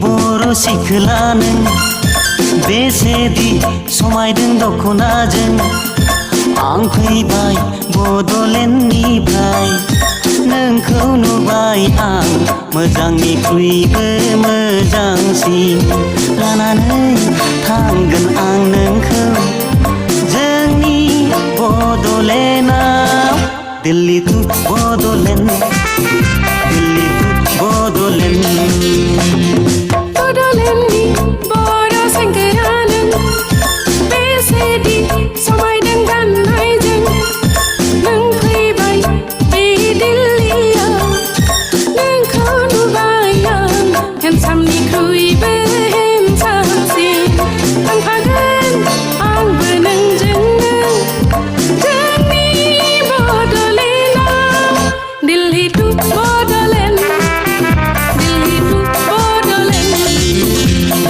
बर' सिख्ला नों बेसेदि समायदों दख'नाजों आं फैबाय बड'लेण्डनिफ्राय नोंखौ नुबाय आं मोजांनिख्रुइबो मोजांसिन लानानै थांगोन आं नोंखौ जोंनि बड'लेण्डआव दिल्ली टु बड'लेण्ड दिल्ली टु बड'लेण्ड बड'लेण्डनि बर' सेंग्रा नों बेसेदि समायदों गाननायजों नों फैबाय बे दिल्लीयाव नोंखौ नुबाय आं हेन्डसामनिख्रुइबो हेन्डसामसिन थांफागोन आंबो नोंजोंनो जोंनि बड'लेण्डआव Delhi to Bodoland Delhi to Bodoland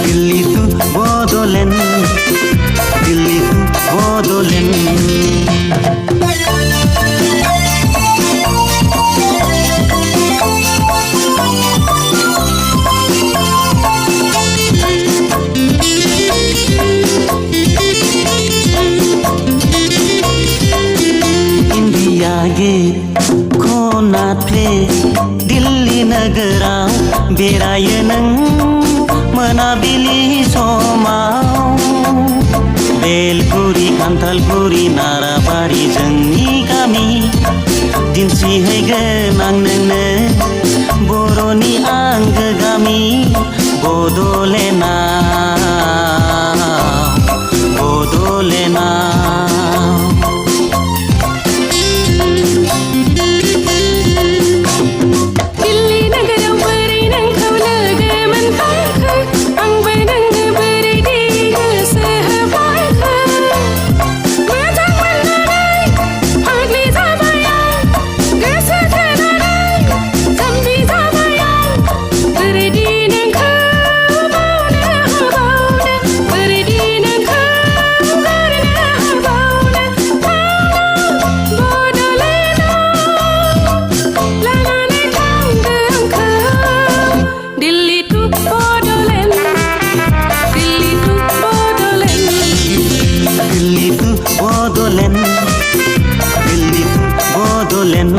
Delhi to Bodoland Delhi to Bodoland India gate connaught place Delhi नोगोराव बेरायो नों मोनाबिलि समाव बेलगुरि खान्थालगुरि नाराबारि जोंनि गामि दिन्थिहैगोन आं नोंनो बर'नि आंगो गामि बड'लेण्डआव दिल्ली नोगोराव बोरै नोंखौ लोगो मोनफाखो आंबो नोंनो बोरैदि गोसो होफाखो मोजां मोननानै फाग्लि जाबाय आं गोसो थोनानै जाम्बि जाबाय आं बोरैदि नोंखौ बावनो हाबावनो बोरैदि नोंखौ गारनो हाबावनो लानानै थांदो आंखौ Delhi to Bodoland Delhi to Bodoland Delhi to Bodoland Delhi to Bodoland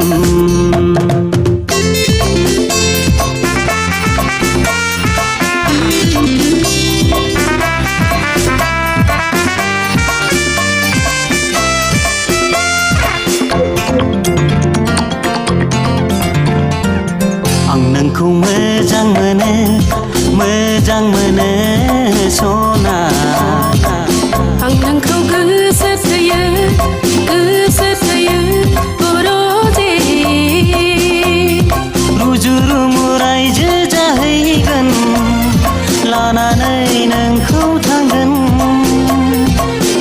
आं नोंखौ मोजां मोनो सना आं नोंखौ गोसो थोयो बर'जे रुजु रुमु रायजो जाहैगोन लानानै नोंखौ थांगोन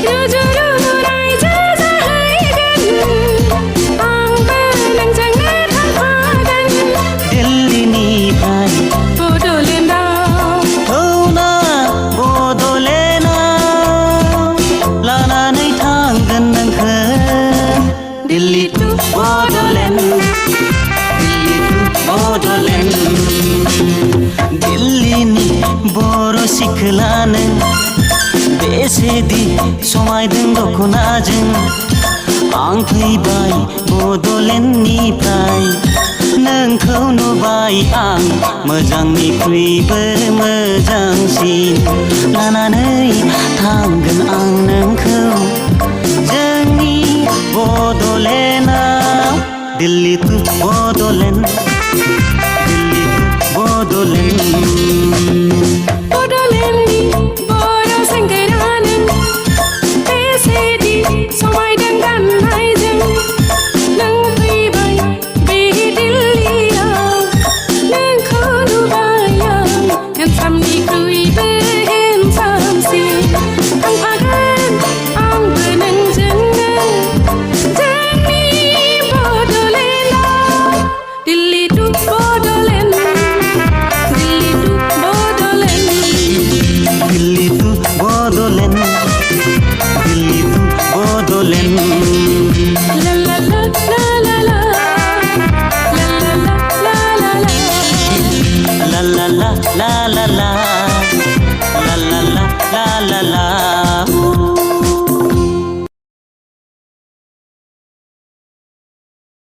रुजु रुमु रायजो जाहैगोन आंबो नोंजोंनो थांफागोन दिल्लीनिफ्राय बड'लेण्डआव औना बड'लेण्डआव लानानै थांगोन नोंखौ दिल्ली टु बड'लेण्ड दिल्ली टु बड'लेण्ड दिल्लीनि बर' सिख्ला नों बेसेदि समायदों दख'नाजों आं फैबाय बड'लेण्डनिफ्राय नोंखौ नुबाय आं मोजांनिख्रुइबो मोजांसिन लानानै थांगोन आं नोंखौ जोंनि बड'लेण्डआव दिल्ली टु बड'लेण्ड दिल्ली टु बड'लेण्ड